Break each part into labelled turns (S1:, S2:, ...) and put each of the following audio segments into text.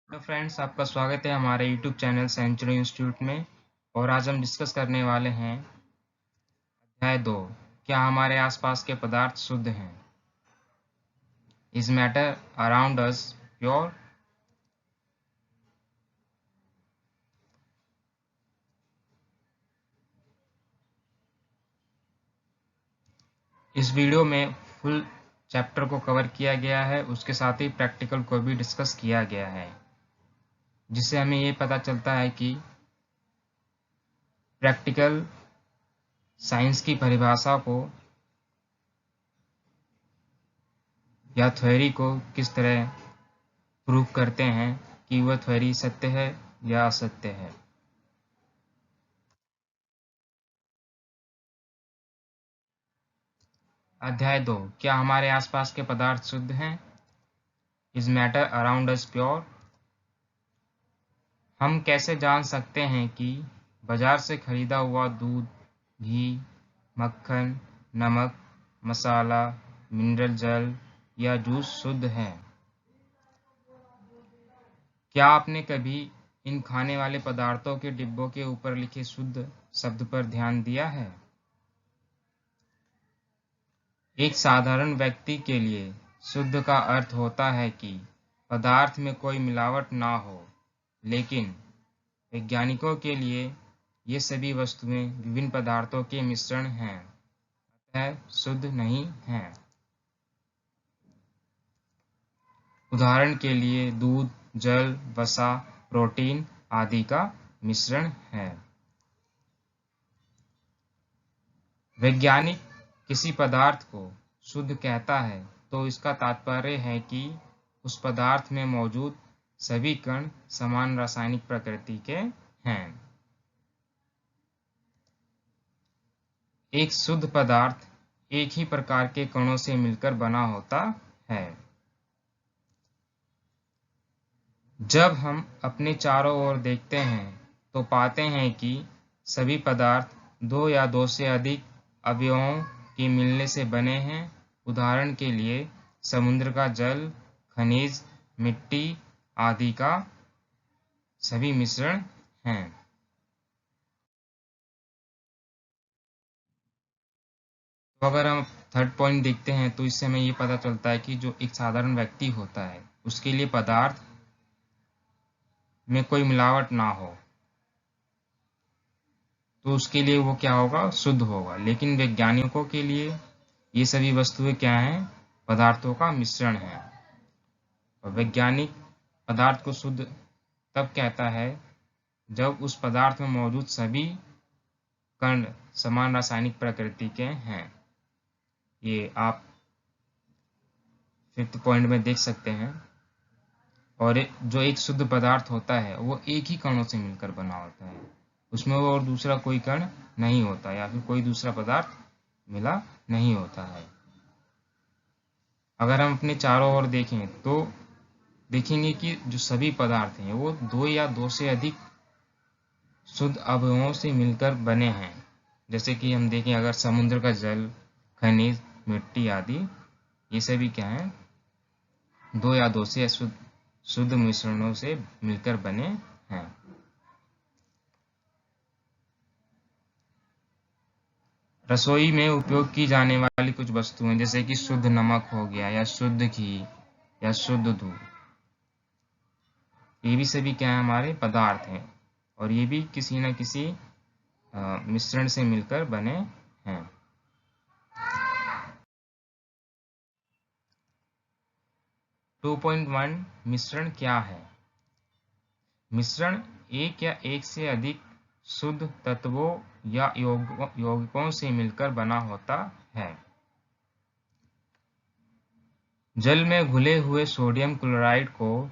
S1: Hello friends, आपका स्वागत है हमारे यूट्यूब चैनल सेंचुरी इंस्टीट्यूट में। और आज हम डिस्कस करने वाले हैं अध्याय 2। क्या हमारे आसपास के पदार्थ शुद्ध हैं? Is matter around us pure? इस वीडियो में फुल चैप्टर को कवर किया गया है, उसके साथ ही प्रैक्टिकल को भी डिस्कस किया गया है, जिससे हमें ये पता चलता है कि प्रैक्टिकल साइंस की परिभाषा को या थ्योरी को किस तरह प्रूव करते हैं कि वह थ्योरी सत्य है या असत्य है। अध्याय 2। क्या हमारे आसपास के पदार्थ शुद्ध हैं? Is matter around us pure? हम कैसे जान सकते हैं कि बाजार से खरीदा हुआ दूध, घी, मक्खन, नमक, मसाला, मिनरल जल या जूस शुद्ध है? क्या आपने कभी इन खाने वाले पदार्थों के डिब्बों के ऊपर लिखे शुद्ध शब्द पर ध्यान दिया है? एक साधारण व्यक्ति के लिए शुद्ध का अर्थ होता है कि पदार्थ में कोई मिलावट ना हो, लेकिन वैज्ञानिकों के लिए ये सभी वस्तुएं विभिन्न पदार्थों के मिश्रण हैं, अतः शुद्ध नहीं हैं। उदाहरण के लिए दूध, जल, वसा, प्रोटीन आदि का मिश्रण है। वैज्ञानिक किसी पदार्थ को शुद्ध कहता है तो इसका तात्पर्य है कि उस पदार्थ में मौजूद सभी कण समान रासायनिक प्रकृति के हैं। एक शुद्ध पदार्थ एक ही प्रकार के कणों से मिलकर बना होता है। जब हम अपने चारों ओर देखते हैं तो पाते हैं कि सभी पदार्थ दो या दो से अधिक अवयवों के मिलने से बने हैं। उदाहरण के लिए समुद्र का जल, खनिज, मिट्टी आदि का सभी मिश्रण हैं। तो अगर हम थर्ड पॉइंट देखते हैं तो इससे हमें ये पता चलता है कि जो एक साधारण व्यक्ति होता है उसके लिए पदार्थ में कोई मिलावट ना हो तो उसके लिए वो क्या होगा? शुद्ध होगा। लेकिन वैज्ञानिकों के लिए ये सभी वस्तुएं क्या हैं? पदार्थों का मिश्रण है। और वैज्ञानिक पदार्थ को शुद्ध तब कहता है जब उस पदार्थ में मौजूद सभी कण समान रासायनिक प्रकृति के हैं। ये आप फिफ्थ पॉइंट में देख सकते हैं। और जो एक शुद्ध पदार्थ होता है वो एक ही कणों से मिलकर बना होता है, उसमें वो और दूसरा कोई कण नहीं होता या फिर कोई दूसरा पदार्थ मिला नहीं होता है। अगर हम अपने चारों ओर देखें तो देखेंगे कि जो सभी पदार्थ हैं वो दो या दो से अधिक शुद्ध अवयवों से मिलकर बने हैं। जैसे कि हम देखें, अगर समुद्र का जल, खनिज, मिट्टी आदि ये सभी क्या हैं? दो या दो से शुद्ध मिश्रणों से मिलकर बने हैं। रसोई में उपयोग की जाने वाली कुछ वस्तुएं जैसे कि शुद्ध नमक हो गया या शुद्ध घी या शुद्ध दूध, ये भी सभी क्या है? हमारे पदार्थ हैं और ये भी किसी न किसी मिश्रण से मिलकर बने हैं। टू पॉइंट वन, मिश्रण क्या है? मिश्रण एक या एक से अधिक शुद्ध तत्वों या यौगिकों से मिलकर बना होता है। जल में घुले हुए सोडियम क्लोराइड को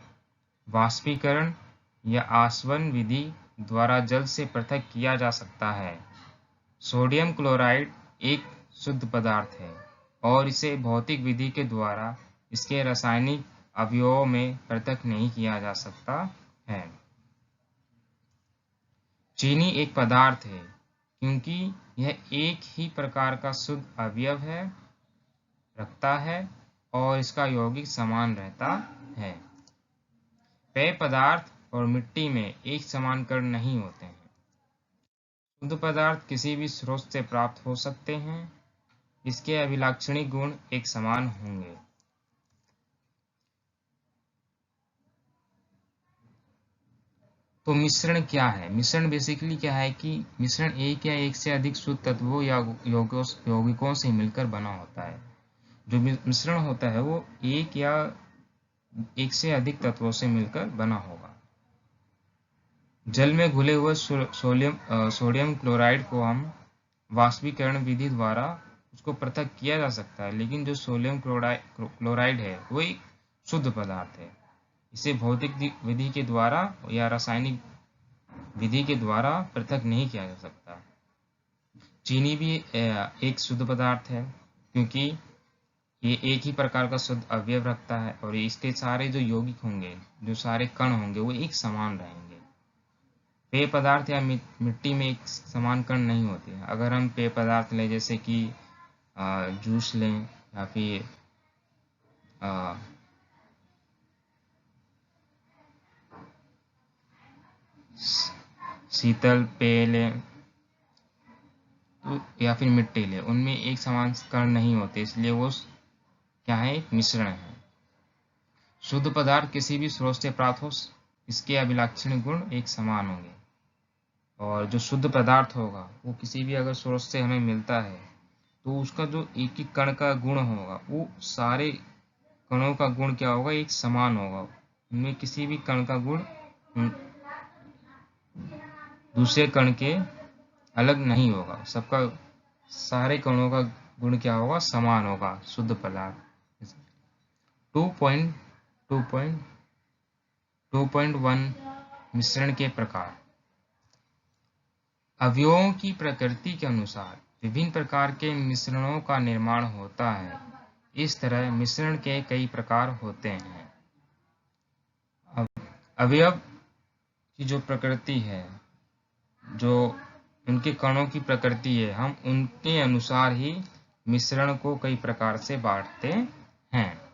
S1: वाष्पीकरण या आसवन विधि द्वारा जल से पृथक किया जा सकता है। सोडियम क्लोराइड एक शुद्ध पदार्थ है और इसे भौतिक विधि के द्वारा इसके रासायनिक अवयवों में पृथक नहीं किया जा सकता है। चीनी एक पदार्थ है क्योंकि यह एक ही प्रकार का शुद्ध अवयव है रखता है और इसका यौगिक समान रहता है। पेय पदार्थ और मिट्टी में एक समान कण नहीं होते हैं। शुद्ध पदार्थ किसी भी स्रोत से प्राप्त हो सकते हैं, इसके अभिलाक्षणिक गुण एक समान होंगे। तो मिश्रण क्या है? मिश्रण बेसिकली क्या है कि मिश्रण एक या एक से अधिक शुद्ध तत्वों या यौगिकों से मिलकर बना होता है। जो मिश्रण होता है वो एक या एक से अधिक तत्वों से मिलकर बना होगा। जल में घुले हुए सोडियम क्लोराइड को हम वाष्पीकरण विधि द्वारा उसको पृथक किया जा सकता है, लेकिन जो सोडियम क्लोराइड है वो एक शुद्ध पदार्थ है। इसे भौतिक विधि के द्वारा या रासायनिक विधि के द्वारा पृथक नहीं किया जा सकता। चीनी भी एक शुद्ध पदार्थ है, क्योंकि ये एक ही प्रकार का शुद्ध अवयव रखता है और इसके सारे जो यौगिक होंगे, जो सारे कण होंगे वो एक समान रहेंगे। पेय पदार्थ या मिट्टी में एक समान कण नहीं होते हैं। अगर हम पेय पदार्थ लें, जैसे कि जूस लें या फिर शीतल पेय लें या फिर मिट्टी लें, उनमें एक समान कण नहीं होते, इसलिए वो क्या है, एक मिश्रण है। शुद्ध पदार्थ किसी भी स्रोत से प्राप्त हो, इसके अभिलाक्षणिक गुण एक समान होंगे। और जो शुद्ध पदार्थ होगा वो किसी भी अगर स्रोत से हमें मिलता है तो उसका जो एक एक कण का गुण होगा वो सारे कणों का गुण क्या होगा, एक समान होगा। उनमें किसी भी कण का गुण दूसरे कण के अलग नहीं होगा, सबका सारे कणों का गुण क्या होगा, समान होगा शुद्ध पदार्थ। 2.1 मिश्रण के प्रकार। अवयवों की प्रकृति के अनुसार विभिन्न प्रकार के मिश्रणों का निर्माण होता है। इस तरह मिश्रण के कई प्रकार होते हैं। अवयव की जो प्रकृति है, जो उनके कणों की प्रकृति है, हम उनके अनुसार ही मिश्रण को कई प्रकार से बांटते हैं।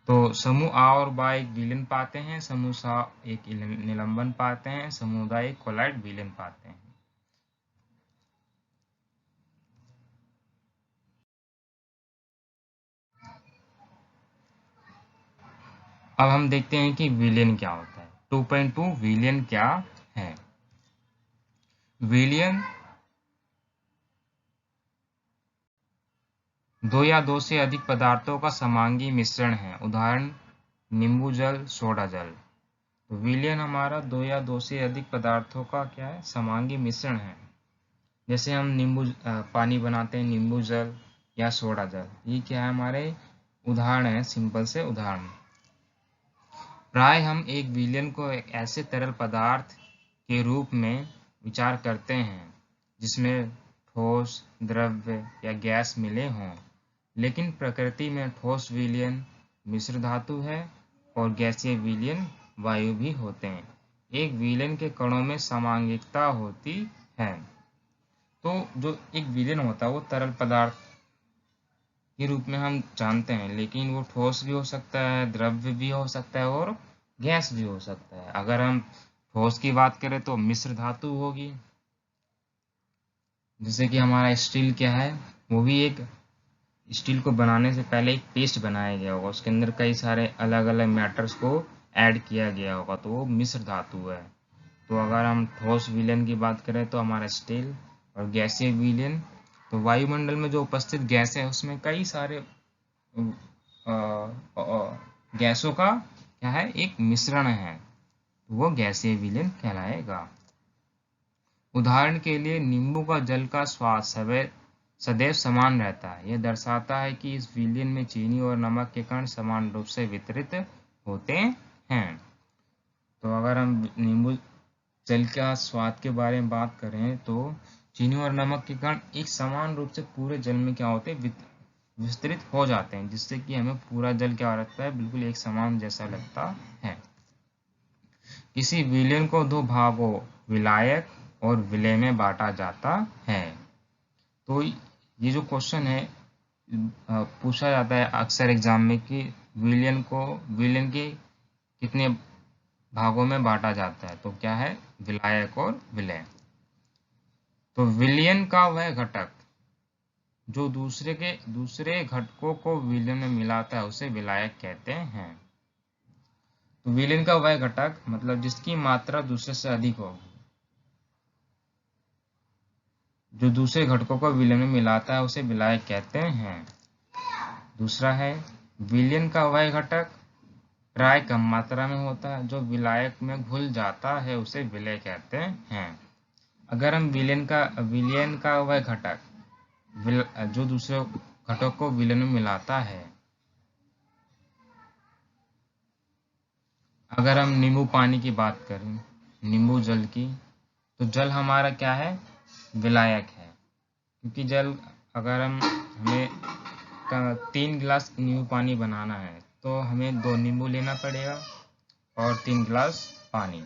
S1: तो समूह आ और बा एक विलीन पाते हैं, समूह सा एक निलंबन पाते हैं, समुदाय एक कोलाइड विलीन पाते हैं। अब हम देखते हैं कि विलीन क्या होता है। 2.2 विलीन क्या है? विलीन दो या दो से अधिक पदार्थों का समांगी मिश्रण है। उदाहरण नींबू जल, सोडा जल। तो विलयन हमारा दो या दो से अधिक पदार्थों का क्या है, समांगी मिश्रण है। जैसे हम पानी बनाते हैं, नींबू जल या सोडा जल, ये क्या है, हमारे उदाहरण है, सिंपल से उदाहरण। प्राय हम एक विलयन को एक ऐसे तरल पदार्थ के रूप में विचार करते हैं जिसमें ठोस, द्रव्य या गैस मिले हों। लेकिन प्रकृति में ठोस विलयन मिश्र धातु है और गैसीय विलयन वायु भी होते हैं। एक विलयन के कणों में समांगिकता होती है। तो जो एक विलयन होता है वो तरल पदार्थ के रूप में हम जानते हैं, लेकिन वो ठोस भी हो सकता है, द्रव्य भी हो सकता है और गैस भी हो सकता है। अगर हम ठोस की बात करें तो मिश्र धातु होगी, जैसे कि हमारा स्टील क्या है, वो भी एक स्टील को बनाने से पहले एक पेस्ट बनाया गया होगा, उसके अंदर कई सारे अलग अलग मैटर्स को ऐड किया गया होगा, तो वो मिश्र धातु है। तो अगर हम ठोस विलयन की बात करें तो हमारा स्टील, और गैसीय विलयन तो वायुमंडल में जो उपस्थित गैस है उसमें कई सारे गैसों का क्या है, एक मिश्रण है, तो वो गैसीय विलयन कहलाएगा। उदाहरण के लिए नींबू का जल का स्वाद सदैव समान रहता है। यह दर्शाता है कि इस विलयन में चीनी और नमक के कण समान रूप से वितरित होते हैं। तो अगर हम नींबू जल का स्वाद के बारे में बात करें तो चीनी और नमक के कण एक समान रूप से पूरे जल में क्या होते हैं, विस्तृत हो जाते हैं, जिससे कि हमें पूरा जल क्या लगता है, बिल्कुल एक समान जैसा लगता है। इसी विलयन को दो भागों विलायक और विलय में बांटा जाता है। तो ये जो क्वेश्चन है पूछा जाता है अक्सर एग्जाम में कि विलयन के कितने भागों में बांटा जाता है, तो क्या है, विलायक और विलय। तो विलयन का वह घटक जो दूसरे घटकों को विलयन में मिलाता है उसे विलायक कहते हैं। तो विलयन का वह घटक मतलब जिसकी मात्रा दूसरे से अधिक होगी, जो दूसरे घटकों को विलयन में मिलाता है उसे विलायक कहते हैं। दूसरा है विलयन का वह घटक प्राय कम मात्रा में होता है, जो विलायक में घुल जाता है उसे विलय कहते हैं। अगर हम विलयन का वह घटक जो दूसरे घटक को विलयन में मिलाता है, अगर हम नींबू पानी की बात करें, नींबू जल की, तो जल हमारा क्या है, विलायक है। क्योंकि जल अगर हमें 3 गिलास नींबू पानी बनाना है तो हमें 2 नींबू लेना पड़ेगा और 3 गिलास पानी।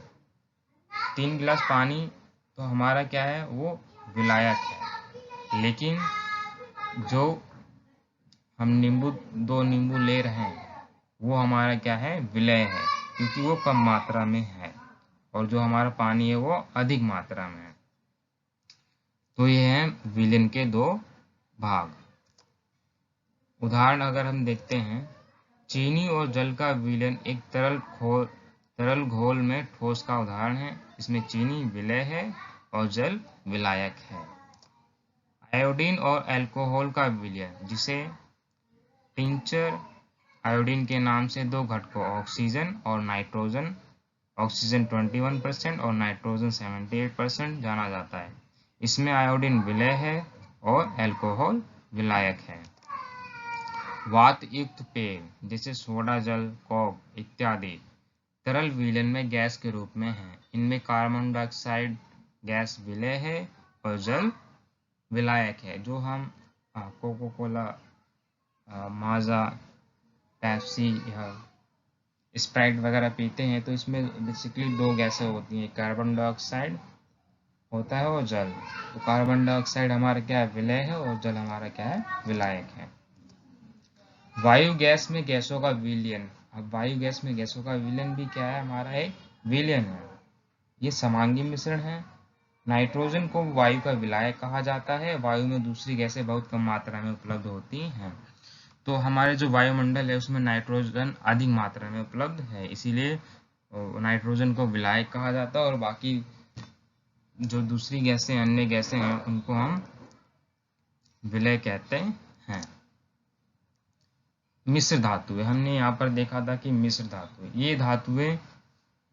S1: 3 गिलास पानी तो हमारा क्या है, वो विलायक है। लेकिन जो हम 2 नींबू ले रहे हैं वो हमारा क्या है, विलय है, क्योंकि वो कम मात्रा में है और जो हमारा पानी है वो अधिक मात्रा में है। तो ये हैं विलयन के 2 भाग। उदाहरण अगर हम देखते हैं, चीनी और जल का विलयन एक तरल घोल में ठोस का उदाहरण है। इसमें चीनी विलय है और जल विलायक है। आयोडीन और अल्कोहल का विलयन, जिसे टिंचर आयोडीन के नाम से 2 घटकों ऑक्सीजन और नाइट्रोजन, ऑक्सीजन 21% और नाइट्रोजन 78% जाना जाता है। इसमें आयोडीन विलय है और अल्कोहल विलायक है। वात युक्त पेय जैसे सोडा जल, कोक इत्यादि तरल विलयन में गैस के रूप में है। इनमें कार्बन डाइऑक्साइड गैस विलय है और जल विलायक है। जो हम कोको कोला, माजा, पेप्सी या स्प्राइट वगैरह पीते हैं तो इसमें बेसिकली 2 गैसें होती हैं, कार्बन डाइऑक्साइड होता है और जल। तो कार्बन डाइऑक्साइड हमारा क्या है, विलय है और जल हमारा क्या है, विलायक है। वायु गैस में गैसों का विलयन, अब वायु गैस में गैसों का विलयन भी क्या है, हमारा एक विलयन है। ये समांगी मिश्रण है। नाइट्रोजन को वायु का विलायक कहा जाता है। वायु में दूसरी गैसें बहुत कम मात्रा में उपलब्ध होती हैं। तो हमारे जो वायुमंडल है उसमें नाइट्रोजन अधिक मात्रा में उपलब्ध है, इसीलिए नाइट्रोजन को विलायक कहा जाता है और बाकी जो दूसरी गैसें, अन्य गैसें हैं, उनको हम विलय कहते हैं। मिश्र धातुएं, हमने यहाँ पर देखा था कि मिश्र धातुएं,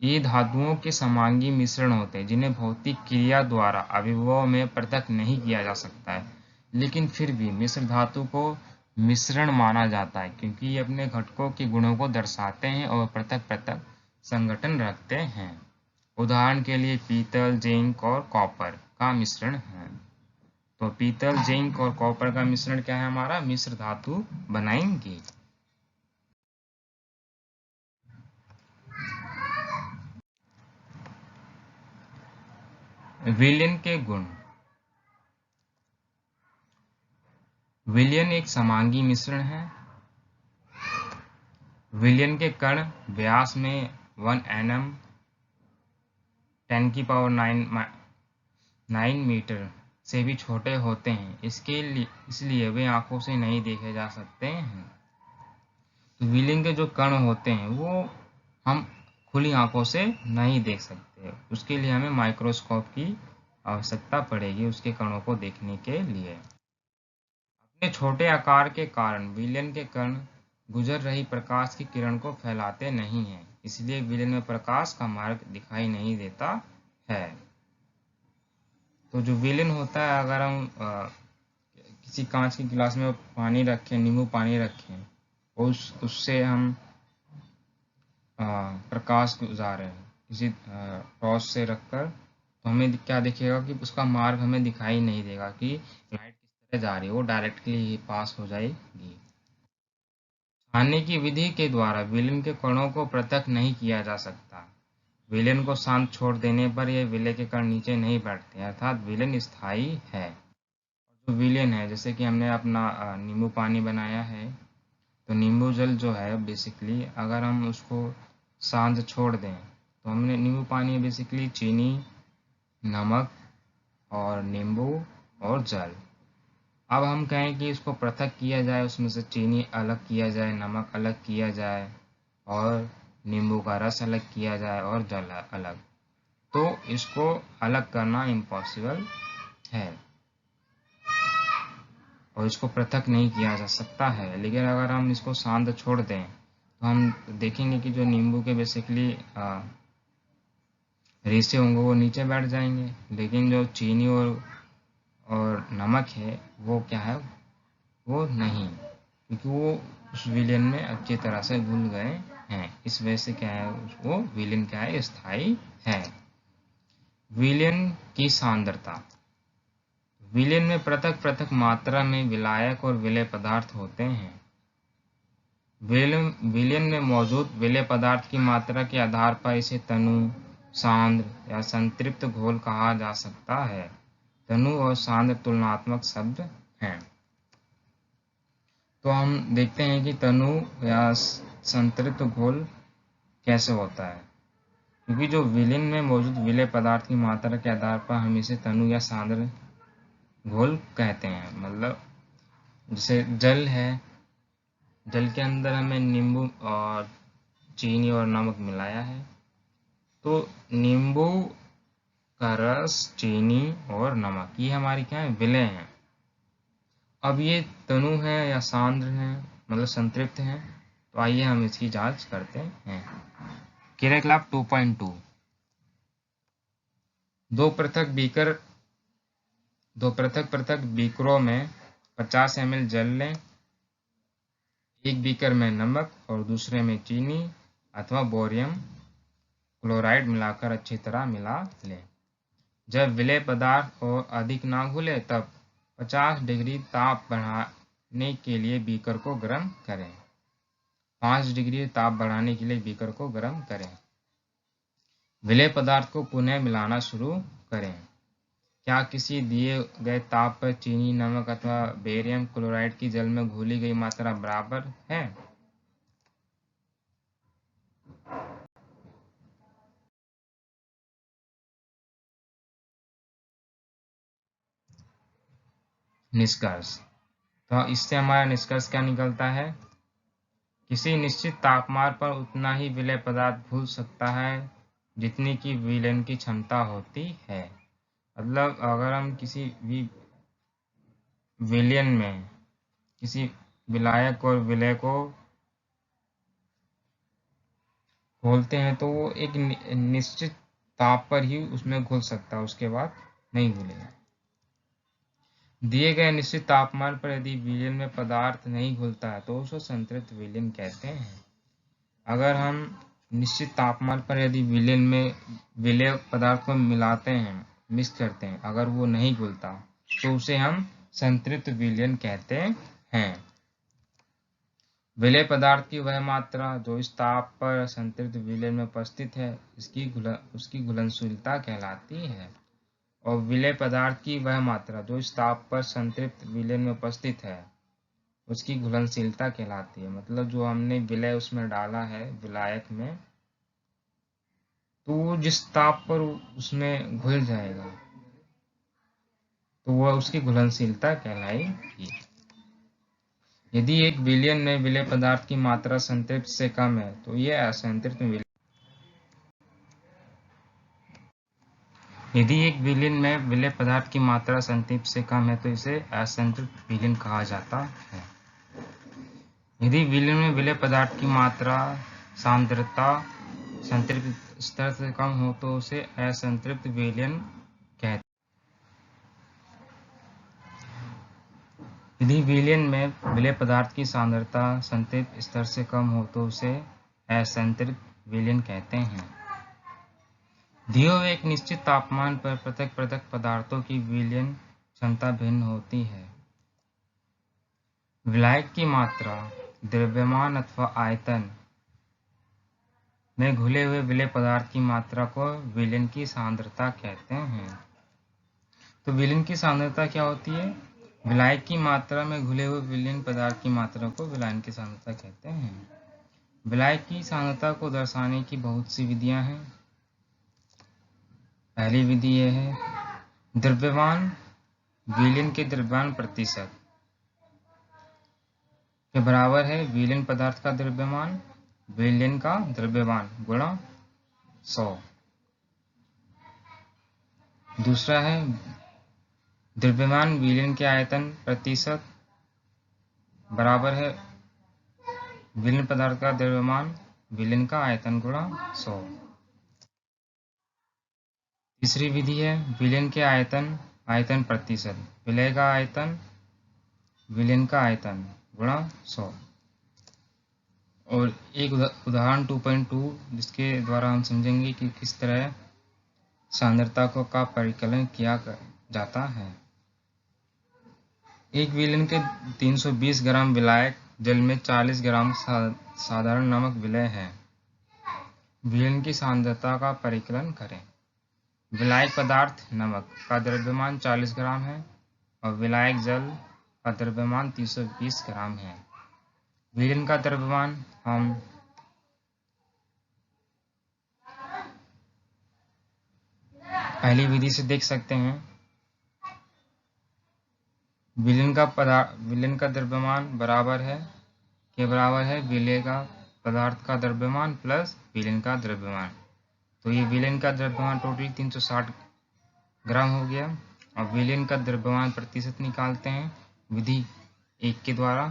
S1: ये धातुओं के समांगी मिश्रण होते हैं जिन्हें भौतिक क्रिया द्वारा अवयवों में पृथक नहीं किया जा सकता है, लेकिन फिर भी मिश्र धातु को मिश्रण माना जाता है क्योंकि ये अपने घटकों के गुणों को दर्शाते हैं और पृथक पृथक संगठन रखते हैं। उदाहरण के लिए पीतल, जिंक और कॉपर का मिश्रण है। तो पीतल, जिंक और कॉपर का मिश्रण क्या है, हमारा मिश्र धातु बनाएंगे। विलयन के गुण। विलयन एक समांगी मिश्रण है। विलयन के कण व्यास में 1 nm 10⁹9 मीटर से भी छोटे होते हैं। इसलिए वे आंखों से नहीं देखे जा सकते हैं। तो विलयन के जो कण होते हैं वो हम खुली आंखों से नहीं देख सकते, उसके लिए हमें माइक्रोस्कोप की आवश्यकता पड़ेगी उसके कणों को देखने के लिए। अपने छोटे आकार के कारण विलयन के कण गुजर रही प्रकाश की किरण को फैलाते नहीं हैं, इसलिए विलयन में प्रकाश का मार्ग दिखाई नहीं देता है। तो जो विलयन होता है, अगर हम किसी कांच के गिलास में पानी रखें, नींबू पानी रखें, उससे हम प्रकाश गुजारें किसी टॉर्च से रखकर, तो हमें क्या दिखेगा कि उसका मार्ग हमें दिखाई नहीं देगा कि लाइट किस तरह जा रही है, वो डायरेक्टली ही पास हो जाएगी। छानने की विधि के द्वारा विलयन के कणों को पृथक नहीं किया जा सकता। विलयन को शांत छोड़ देने पर यह विलय के कण नीचे नहीं बैठते, अर्थात विलयन स्थायी है। जो विलयन है, जैसे कि हमने अपना नींबू पानी बनाया है, तो नींबू जल जो है बेसिकली अगर हम उसको शांत छोड़ दें तो हमने नींबू पानी बेसिकली चीनी, नमक और नींबू और जल। अब हम कहें कि इसको पृथक किया जाए, उसमें से चीनी अलग किया जाए, नमक अलग किया जाए और नींबू का रस अलग किया जाए और जल अलग, तो इसको अलग करना इम्पॉसिबल है और इसको पृथक नहीं किया जा सकता है। लेकिन अगर हम इसको शांत छोड़ दें तो हम देखेंगे कि जो नींबू के बेसिकली रेशे होंगे वो नीचे बैठ जाएंगे, लेकिन जो चीनी और नमक है वो क्या है, वो नहीं, क्योंकि वो उस विलयन में अच्छी तरह से घुल गए हैं। इस वजह से क्या है, वो विलयन क्या है, स्थायी है। विलयन की सांद्रता। विलयन में पृथक पृथक मात्रा में विलायक और विलेय पदार्थ होते हैं। विलयन में मौजूद विलेय पदार्थ की मात्रा के आधार पर इसे तनु, सांद्र या संतृप्त घोल कहा जा सकता है। तनु और सांद्र तुलनात्मक शब्द हैं। तो हम देखते हैं कि तनु या संतृप्त घोल कैसे होता है, क्योंकि जो विलयन में मौजूद विलेय पदार्थ की मात्रा के आधार पर हम इसे तनु या सांद्र घोल कहते हैं। मतलब जैसे जल है, जल के अंदर हमें नींबू और चीनी और नमक मिलाया है, तो नींबू का रस, चीनी और नमक ये हमारी क्या है, विलेय हैं। अब ये तनु है या सांद्र है, मतलब संतृप्त है, तो आइए हम इसकी जांच करते हैं। क्रियाकलाप 2.2। दो पृथक पृथक बीकरों में 50 ml जल लें। एक बीकर में नमक और दूसरे में चीनी अथवा बोरियम क्लोराइड मिलाकर अच्छी तरह मिला लें। जब विलेय पदार्थ और अधिक ना घुले तब 50 डिग्री ताप बढ़ाने के लिए बीकर को गर्म करें। 5 डिग्री ताप बढ़ाने के लिए बीकर को गर्म करें। विलेय पदार्थ को पुनः मिलाना शुरू करें। क्या किसी दिए गए ताप पर चीनी, नमक अथवा बेरियम क्लोराइड की जल में घोली गई मात्रा बराबर है? निष्कर्ष। तो इससे हमारा निष्कर्ष क्या निकलता है? किसी निश्चित तापमान पर उतना ही विलेय पदार्थ घुल सकता है जितनी की विलयन की क्षमता होती है। मतलब अगर हम किसी भी विलयन में किसी विलायक और विलेय को घोलते हैं तो वो एक निश्चित ताप पर ही उसमें घुल सकता है, उसके बाद नहीं घुलेगा। दिए गए निश्चित तापमान पर यदि विलयन में पदार्थ नहीं घुलता है तो उसको संतृप्त विलयन कहते हैं। अगर हम निश्चित तापमान पर यदि विलयन में विलेय पदार्थ को मिलाते हैं, मिक्स करते हैं, अगर वो नहीं घुलता तो उसे हम संतृप्त विलयन कहते हैं। विलेय पदार्थ की वह मात्रा जो इस ताप पर संतृप्त विलयन में उपस्थित है उसकी घुलनशीलता कहलाती है, और विलेय पदार्थ की वह मात्रा जो इस ताप पर संतृप्त विलयन में उपस्थित है उसकी घुलनशीलता कहलाती है। मतलब जो हमने विलेय उसमें डाला है विलायक में, तो वो जिस ताप पर उसमें घुल जाएगा तो वह उसकी घुलनशीलता कहलाएगी। यदि एक विलयन में विलेय पदार्थ की मात्रा संतृप्त से कम है तो यह असंतृप्त विलयन। यदि एक विलयन में विलेय पदार्थ की मात्रा संतृप्त से कम है तो इसे असंतृप्त विलयन कहा जाता है। यदि विलयन में विलेय पदार्थ की मात्रा सांद्रता संतृप्त स्तर से कम हो तो उसे असंतृप्त विलयन कहते हैं। यदि विलयन में विलेय पदार्थ की सांद्रता संतृप्त स्तर से कम हो तो उसे असंतृप्त विलयन कहते हैं। दिए हुए एक निश्चित तापमान पर पृथक पृथक पदार्थों की विलयन क्षमता भिन्न होती है। विलायक की मात्रा, द्रव्यमान अथवा आयतन में घुले हुए विलेय पदार्थ की मात्रा को विलयन की सांद्रता कहते हैं। तो विलयन की सांद्रता क्या होती है? विलायक की मात्रा में घुले हुए विलयन पदार्थ की मात्रा को विलायन की सांद्रता कहते हैं। विलायक की सांद्रता को दर्शाने की बहुत सी विधियां हैं। पहली विधि यह है, द्रव्यमान विलयन के द्रव्यमान प्रतिशत के बराबर है विलयन पदार्थ का द्रव्यमान विलयन का द्रव्यमान गुणा 100। दूसरा है द्रव्यमान विलयन के आयतन प्रतिशत बराबर है विलयन पदार्थ का द्रव्यमान विलयन का आयतन गुणा 100। तीसरी विधि है विलयन के आयतन प्रतिशत विलय का आयतन विलयन का आयतन गुणा 100। और एक उदाहरण 2.2 जिसके द्वारा हम समझेंगे कि किस तरह सांद्रता का परिकलन किया जाता है। एक विलयन के 320 ग्राम विलायक जल में 40 ग्राम साधारण नमक विलय है। विलयन की सांद्रता का परिकलन करें। विलायक पदार्थ नमक का द्रव्यमान 40 ग्राम है और विलायक जल का द्रव्यमान 320 ग्राम है। विलयन का द्रव्यमान हम पहली विधि से देख सकते हैं। विलयन का द्रव्यमान बराबर है विलय का पदार्थ का द्रव्यमान प्लस विलयन का द्रव्यमान। तो ये विलयन का द्रव्यमान टोटल 360 ग्राम हो गया। और विलयन का द्रव्यमान प्रतिशत निकालते हैं विधि 1 के द्वारा।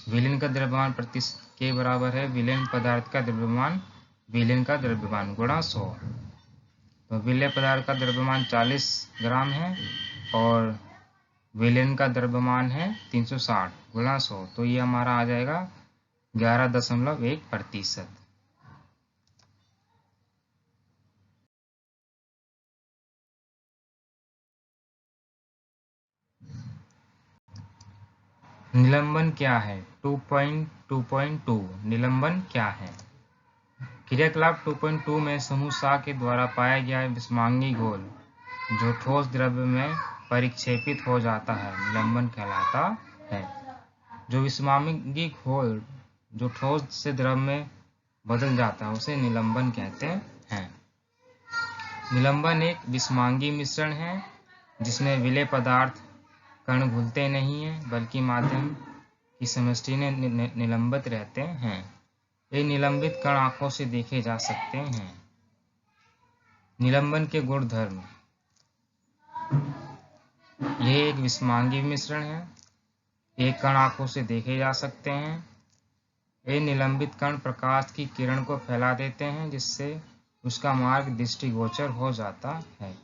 S1: विलयन का द्रव्यमान प्रतिशत के बराबर है विलयन पदार्थ का द्रव्यमान विलयन का द्रव्यमान गुणा 100। तो विलय पदार्थ का द्रव्यमान 40 ग्राम है और विलयन का द्रव्यमान है 360 गुणा 100। तो ये हमारा आ जाएगा 11.1%। निलंबन क्या है? 2.2 निलंबन क्या है? क्रियाकलाप 2.2 में समूह सा के द्वारा पाया गया विषमांगी घोल जो ठोस द्रव्य में परिक्षेपित हो जाता है निलंबन कहलाता है। जो विषमांगी घोल जो ठोस से द्रव में बदल जाता है उसे निलंबन कहते हैं। निलंबन एक विषमांगी मिश्रण है जिसमें विलेय पदार्थ कण घुलते नहीं हैं बल्कि माध्यम की समष्टि में निलंबित रहते हैं। ये निलंबित कण आंखों से देखे जा सकते हैं। निलंबन के गुणधर्म। यह एक विषमांगी मिश्रण है। ये कण आंखों से देखे जा सकते हैं। ये निलंबित कण प्रकाश की किरण को फैला देते हैं जिससे उसका मार्ग दृष्टिगोचर हो जाता है।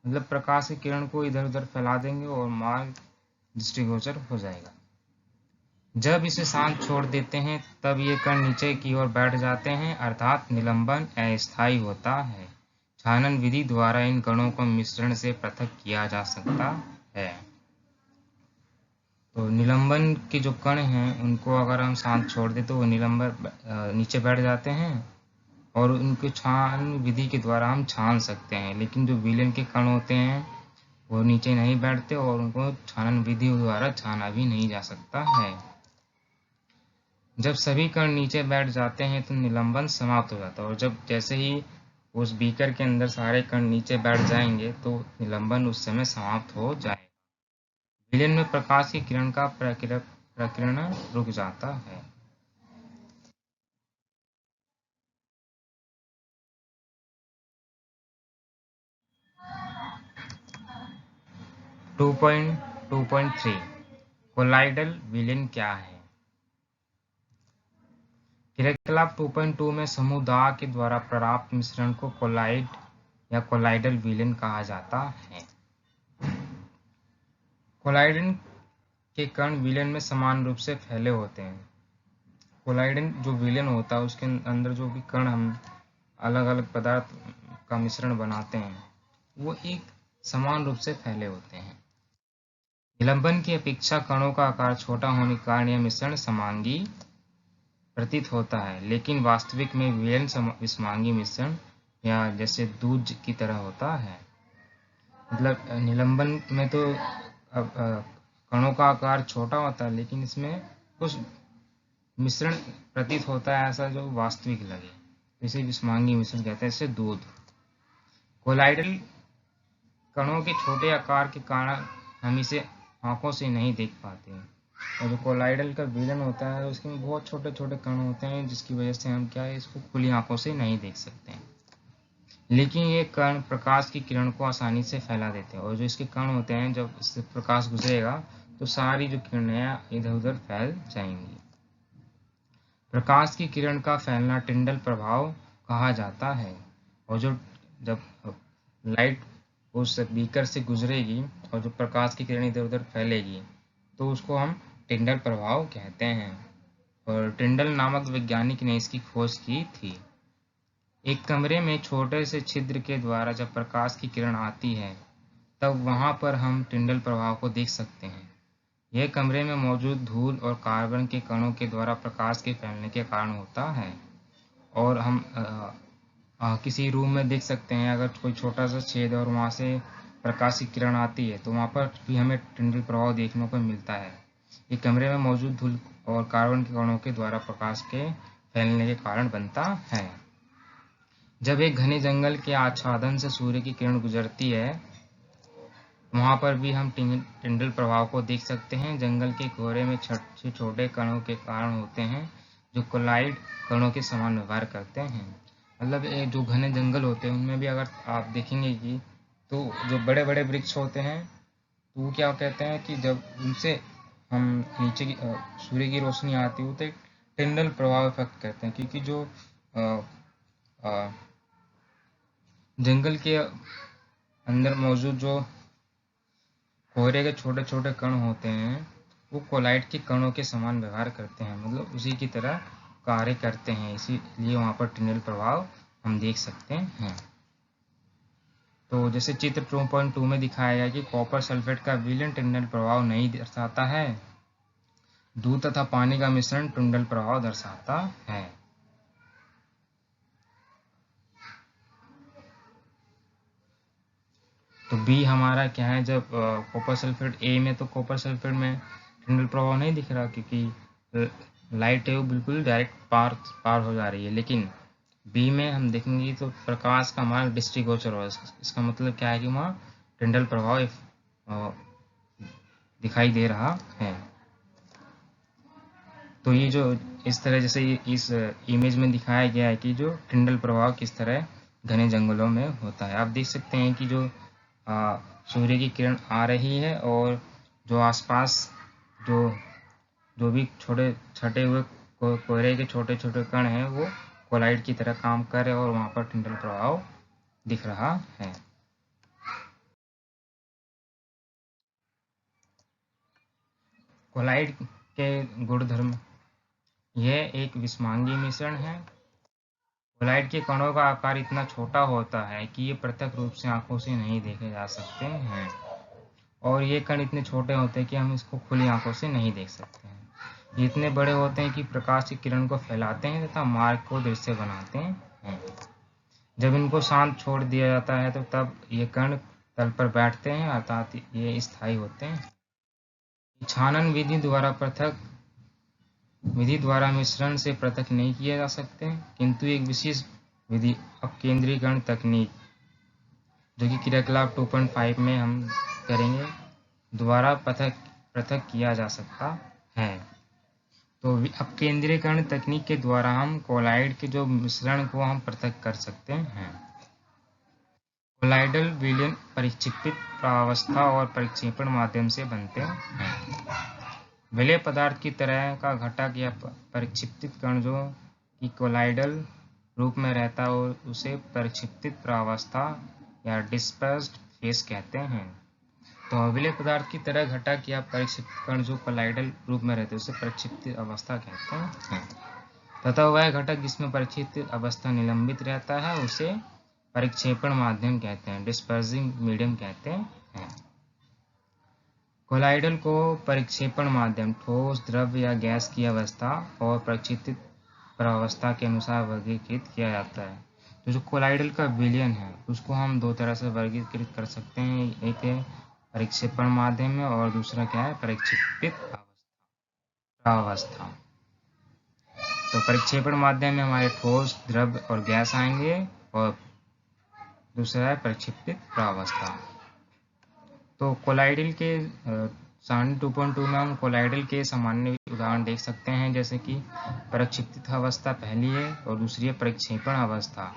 S1: मतलब प्रकाश की किरण को इधर उधर फैला देंगे और मार्ग दृष्टिगोचर हो जाएगा। जब इसे शांत छोड़ देते हैं तब ये कण नीचे की ओर बैठ जाते हैं अर्थात निलंबन अस्थायी होता है। छानन विधि द्वारा इन कणों को मिश्रण से पृथक किया जा सकता है। तो निलंबन के जो कण हैं उनको अगर हम शांत छोड़ दें तो वो निलंबन नीचे बैठ जाते हैं और उनको छान विधि के द्वारा हम छान सकते हैं। लेकिन जो विलयन के कण होते हैं वो नीचे नहीं बैठते और उनको छानन विधि द्वारा छाना भी नहीं जा सकता है। जब सभी कण नीचे बैठ जाते हैं तो निलंबन समाप्त हो जाता है और जब जैसे ही उस बीकर के अंदर सारे कण नीचे बैठ जाएंगे तो निलंबन उस समय समाप्त हो जाएगा। विलयन में प्रकाश की किरण का प्रकीर्णन रुक जाता है। टू पॉइंट 3 कोलाइडल विलयन क्या है? क्रियाकलाप 2.2 में समूह दाह के द्वारा प्राप्त मिश्रण को कोलाइड या कोलाइडल विलयन कहा जाता है। कोलाइडन के कण विलयन में समान रूप से फैले होते हैं। कोलाइडन जो विलयन होता है उसके अंदर जो भी कण हम अलग अलग पदार्थ का मिश्रण बनाते हैं वो एक समान रूप से फैले होते हैं। निलंबन की अपेक्षा कणों का आकार छोटा होने के कारण यह मिश्रण समांगी प्रतीत होता है, लेकिन वास्तविक में विलयन विषमांगी मिश्रण या जैसे दूध की तरह होता है। मतलब निलंबन में तो कणों का आकार छोटा होता है, लेकिन इसमें कुछ मिश्रण प्रतीत होता है ऐसा जो वास्तविक लगे, इसे विषमांगी मिश्रण कहते हैं। जैसे दूध। कोलाइडल कणों के छोटे आकार के कारण हम इसे आंखों से नहीं देख पाते, और जो कोलाइडल का विलयन होता है उसमें बहुत छोटे छोटे कण होते हैं, जिसकी वजह से हम क्या है इसको खुली आंखों से नहीं देख सकते हैं। लेकिन ये कण प्रकाश की किरण को आसानी से फैला देते हैं, और जो इसके कण होते हैं जब इससे प्रकाश गुजरेगा तो सारी जो किरणें इधर उधर फैल जाएंगी। प्रकाश की किरण का फैलना टिंडल प्रभाव कहा जाता है, और जो जब लाइट उस बीकर से गुजरेगी और जो प्रकाश की किरण इधर उधर फैलेगी तो उसको हम टिंडल प्रभाव कहते हैं। और टिंडल नामक वैज्ञानिक ने इसकी खोज की थी। एक कमरे में छोटे से छिद्र के द्वारा जब प्रकाश की किरण आती है तब वहां पर हम टिंडल प्रभाव को देख सकते हैं। यह कमरे में मौजूद धूल और कार्बन के कणों के द्वारा प्रकाश के फैलने के कारण होता है। और हम किसी रूम में देख सकते हैं, अगर कोई छोटा सा छेद और वहां से प्रकाश की किरण आती है तो वहां पर भी हमें टिंडल प्रभाव देखने को मिलता है। ये कमरे में मौजूद धूल और कार्बन के कणों के द्वारा प्रकाश के फैलने के कारण बनता है। जब एक घने जंगल के आच्छादन से सूर्य की किरण गुजरती है वहां पर भी हम टिंडल प्रभाव को देख सकते हैं। जंगल के कोहरे में छोटे छोटे कणों के कारण होते हैं जो कोलाइड कणों के समान व्यवहार करते हैं। मतलब जो घने जंगल होते हैं उनमें भी अगर आप देखेंगे कि तो जो बड़े बड़े वृक्ष होते हैं तो वो क्या कहते हैं कि जब उनसे हम नीचे की सूर्य की रोशनी आती है तो एक टिंडल प्रभाव इफेक्ट कहते हैं, क्योंकि जो जंगल के अंदर मौजूद जो कोहरे के छोटे छोटे कण होते हैं वो कोलाइड के कणों के समान व्यवहार करते हैं, मतलब उसी की तरह कार्य करते हैं, इसीलिए वहां पर टिंडल प्रभाव हम देख सकते हैं। तो जैसे चित्र 2.2 में दिखाया गया कि कॉपर सल्फेट का विलयन टिंडल प्रभाव नहीं दर्शाता है, दूध तथा पानी का मिश्रण टिंडल प्रभाव दर्शाता है। तो बी हमारा क्या है, जब कॉपर सल्फेट ए में तो कॉपर सल्फेट में टिंडल प्रभाव नहीं दिख रहा क्योंकि लाइट है वो बिल्कुल डायरेक्ट पार हो जा रही है, लेकिन बी में हम देखेंगे तो प्रकाश का मार्ग दृष्टिगोचर हो। इसका मतलब क्या है कि वहाँ टिंडल प्रभाव दिखाई दे रहा है। तो ये जो इस तरह जैसे इस इमेज में दिखाया गया है कि जो टिंडल प्रभाव किस तरह घने जंगलों में होता है। आप देख सकते हैं कि जो सूर्य की किरण आ रही है और जो आसपास जो भी छोटे छटे हुए कोहरे के छोटे छोटे कण हैं वो कोलाइड की तरह काम कर रहे हैं और वहां पर टिंडल प्रभाव दिख रहा है। कोलाइड के गुणधर्म, यह एक विषमांगी मिश्रण है। कोलाइड के कणों का आकार इतना छोटा होता है कि ये पृथक रूप से आंखों से नहीं देखे जा सकते हैं, और ये कण इतने छोटे होते हैं कि हम इसको खुली आंखों से नहीं देख सकते हैं। ये इतने बड़े होते हैं कि प्रकाश की किरण को फैलाते हैं तथा मार्ग को दृश्य बनाते हैं। जब इनको शांत छोड़ दिया जाता है तो तब ये कण तल पर बैठते हैं, अर्थात ये स्थायी होते हैं। छानन विधि द्वारा मिश्रण से पृथक नहीं किया जा सकते, किंतु एक विशेष विधि अपकेंद्रीकरण तकनीक जो कि क्रियाकलाप 2.5 में हम करेंगे द्वारा पृथक किया जा सकता है। तो अपकेंद्रीकरण तकनीक के द्वारा हम कोलाइड के जो मिश्रण को हम पृथक कर सकते हैं। कोलाइडल विलयन परिक्षेपित प्रावस्था और परिक्षेपण माध्यम से बनते हैं। विलय पदार्थ की तरह का घटक या परिक्षेपित कण जो कि कोलाइडल रूप में रहता है और उसे परिक्षेपित प्रावस्था या डिस्पर्स्ड फेस कहते हैं। तो विलय पदार्थ की तरह घटक या परिक्षेपित कण जो कोलाइडल रूप में रहते हैं उसे परिक्षेपित अवस्था कहते हैं, तथा वह घटक जिसमें परिक्षेपित अवस्था निलंबित रहता है उसे परिक्षेपण माध्यम कहते हैं, डिस्पर्सिंग मीडियम कहते हैं। कोलाइडल को परिक्षेपण माध्यम ठोस, द्रव या गैस की अवस्था और परिक्षेपित प्रावस्था के अनुसार वर्गीकृत किया जाता है। तो जो कोलाइडल का विलयन है उसको हम दो तरह से वर्गीकृत कर सकते हैं, एक है परिक्षेपण माध्यम में और दूसरा क्या है, परिक्षेपित प्रावस्था। तो परिक्षेपण माध्यम में हमारे ठोस, द्रव और गैस आएंगे और दूसरा है परिक्षेपित प्रावस्था। तो कोलाइडल के सारणी 2.2 में हम कोलाइडल के सामान्य उदाहरण देख सकते हैं, जैसे कि परिक्षेपित अवस्था पहली है और दूसरी है परिक्षेपण अवस्था,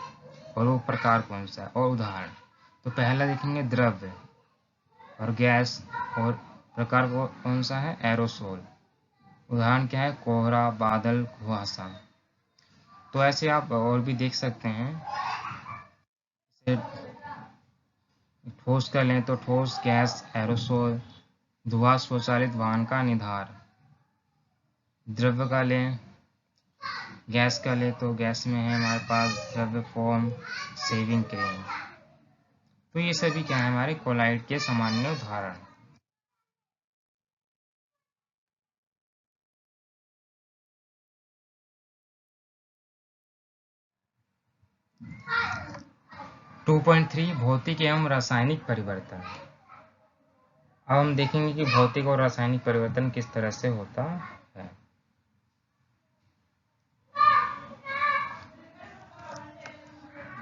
S1: और वो प्रकार कौन सा है और उदाहरण। तो पहला देखेंगे द्रव और गैस, और प्रकार कौन सा है, एरोसोल। उदाहरण क्या है, कोहरा, बादल, कुहासा। तो ऐसे आप और भी देख सकते हैं। ठोस का लें तो ठोस, गैस, एरोसोल, धुआं, स्वचालित वाहन का निधार। द्रव्य का लें, गैस का लें तो गैस में है हमारे पास द्रव्य, फोम, शेविंग क्रीम। तो ये सभी क्या है, हमारे कोलाइड के सामान्य उदाहरण। टू 2.3 भौतिक एवं रासायनिक परिवर्तन। अब हम देखेंगे कि भौतिक और रासायनिक परिवर्तन किस तरह से होता है।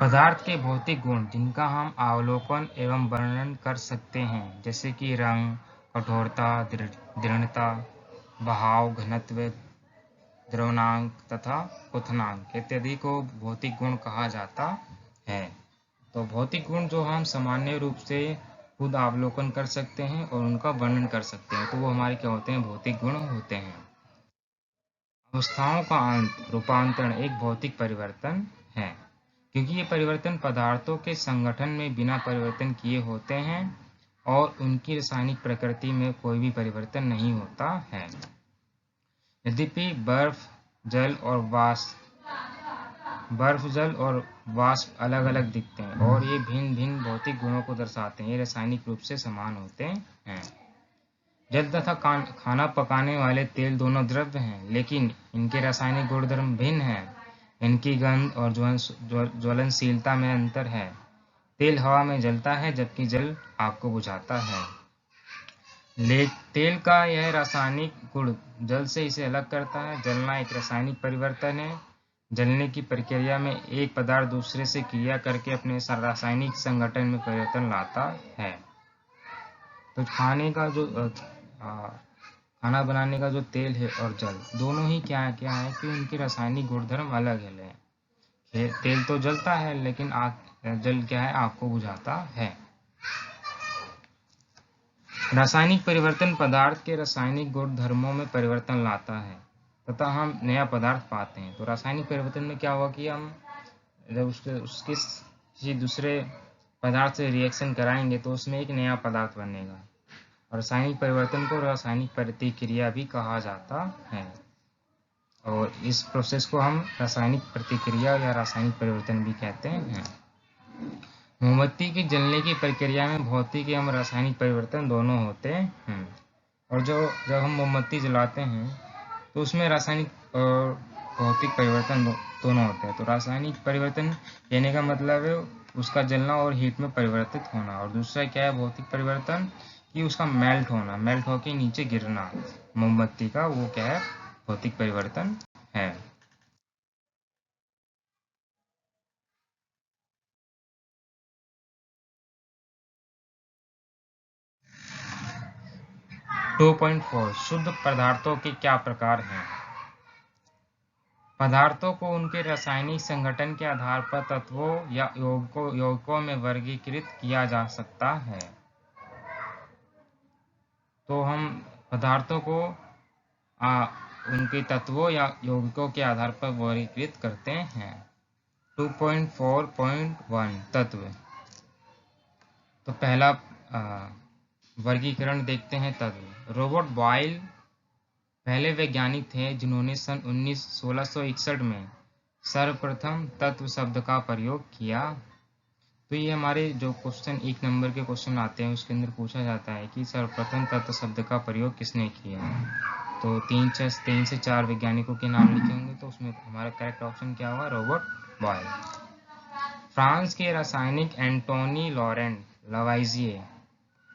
S1: पदार्थ के भौतिक गुण जिनका हम अवलोकन एवं वर्णन कर सकते हैं, जैसे कि रंग, कठोरता, दृढ़ता, बहाव, घनत्व, द्रवनांक तथा क्वथनांक इत्यादि को भौतिक गुण कहा जाता है। तो भौतिक गुण जो हम सामान्य रूप से खुद अवलोकन कर सकते हैं और उनका वर्णन कर सकते हैं, तो वो हमारे क्या होते हैं, भौतिक गुण होते हैं। अवस्थाओं का अंत, रूपांतरण एक भौतिक परिवर्तन है, क्योंकि ये परिवर्तन पदार्थों के संगठन में बिना परिवर्तन किए होते हैं और उनकी रासायनिक प्रकृति में कोई भी परिवर्तन नहीं होता है। यद्यपि बर्फ, जल और वाष्प अलग अलग दिखते हैं और ये भिन्न भिन्न भौतिक गुणों को दर्शाते हैं, ये रासायनिक रूप से समान होते हैं। जल तथा खाना पकाने वाले तेल दोनों द्रव्य हैं, लेकिन इनके रासायनिक गुणधर्म भिन्न हैं। इनकी गंध और ज्वलनशीलता में अंतर है। तेल हवा में जलता है जबकि जल आग को बुझाता है। तेल का यह रासायनिक गुण जल से इसे अलग करता है। जलना एक रासायनिक परिवर्तन है। जलने की प्रक्रिया में एक पदार्थ दूसरे से क्रिया करके अपने रासायनिक संगठन में परिवर्तन लाता है। तो खाना बनाने का जो तेल है और जल दोनों ही क्या है कि उनके रासायनिक गुणधर्म अलग है। तेल तो जलता है लेकिन जल क्या है, आग को बुझाता है। रासायनिक परिवर्तन पदार्थ के रासायनिक गुणधर्मों में परिवर्तन लाता है तथा हम नया पदार्थ पाते हैं। तो रासायनिक परिवर्तन में क्या हुआ कि हम जब उसके किसी दूसरे पदार्थ से रिएक्शन कराएंगे तो उसमें एक नया पदार्थ बनेगा। और रासायनिक परिवर्तन को रासायनिक प्रतिक्रिया भी कहा जाता है, और इस प्रोसेस को हम रासायनिक प्रतिक्रिया या रासायनिक परिवर्तन भी कहते हैं। मोमबत्ती की जलने की प्रक्रिया में भौतिक एवं रासायनिक परिवर्तन दोनों होते हैं। और जब हम मोमबत्ती जलाते हैं तो उसमें रासायनिक और भौतिक परिवर्तन दोनों होते हैं। तो रासायनिक परिवर्तन कहने का मतलब है उसका जलना और हीट में परिवर्तित होना, और दूसरा क्या है, भौतिक परिवर्तन कि उसका मेल्ट होना, मेल्ट होके नीचे गिरना मोमबत्ती का, वो क्या है, भौतिक परिवर्तन है। टू 2.4 शुद्ध पदार्थों के क्या प्रकार हैं। पदार्थों को उनके रासायनिक संगठन के आधार पर तत्वों या यौगिकों में वर्गीकृत किया जा सकता है। तो हम पदार्थों को उनके तत्वों या यौगिकों के आधार पर वर्गीकृत करते हैं। 2.4.1 तत्व। तो पहला वर्गीकरण देखते हैं तत्व। रॉबर्ट बॉयल पहले वैज्ञानिक थे जिन्होंने सन 1661 में सर्वप्रथम तत्व शब्द का प्रयोग किया। तो ये हमारे जो क्वेश्चन 1 नंबर के क्वेश्चन आते हैं उसके अंदर पूछा जाता है कि सर्वप्रथम तत्व शब्द का प्रयोग किसने किया। तो तीन से चार वैज्ञानिकों के नाम लिखे होंगे, तो उसमें हमारा करेक्ट ऑप्शन क्या होगा, रॉबर्ट बॉयल। फ्रांस के रासायनिक एंटोनी लॉरेंट लवाइजिए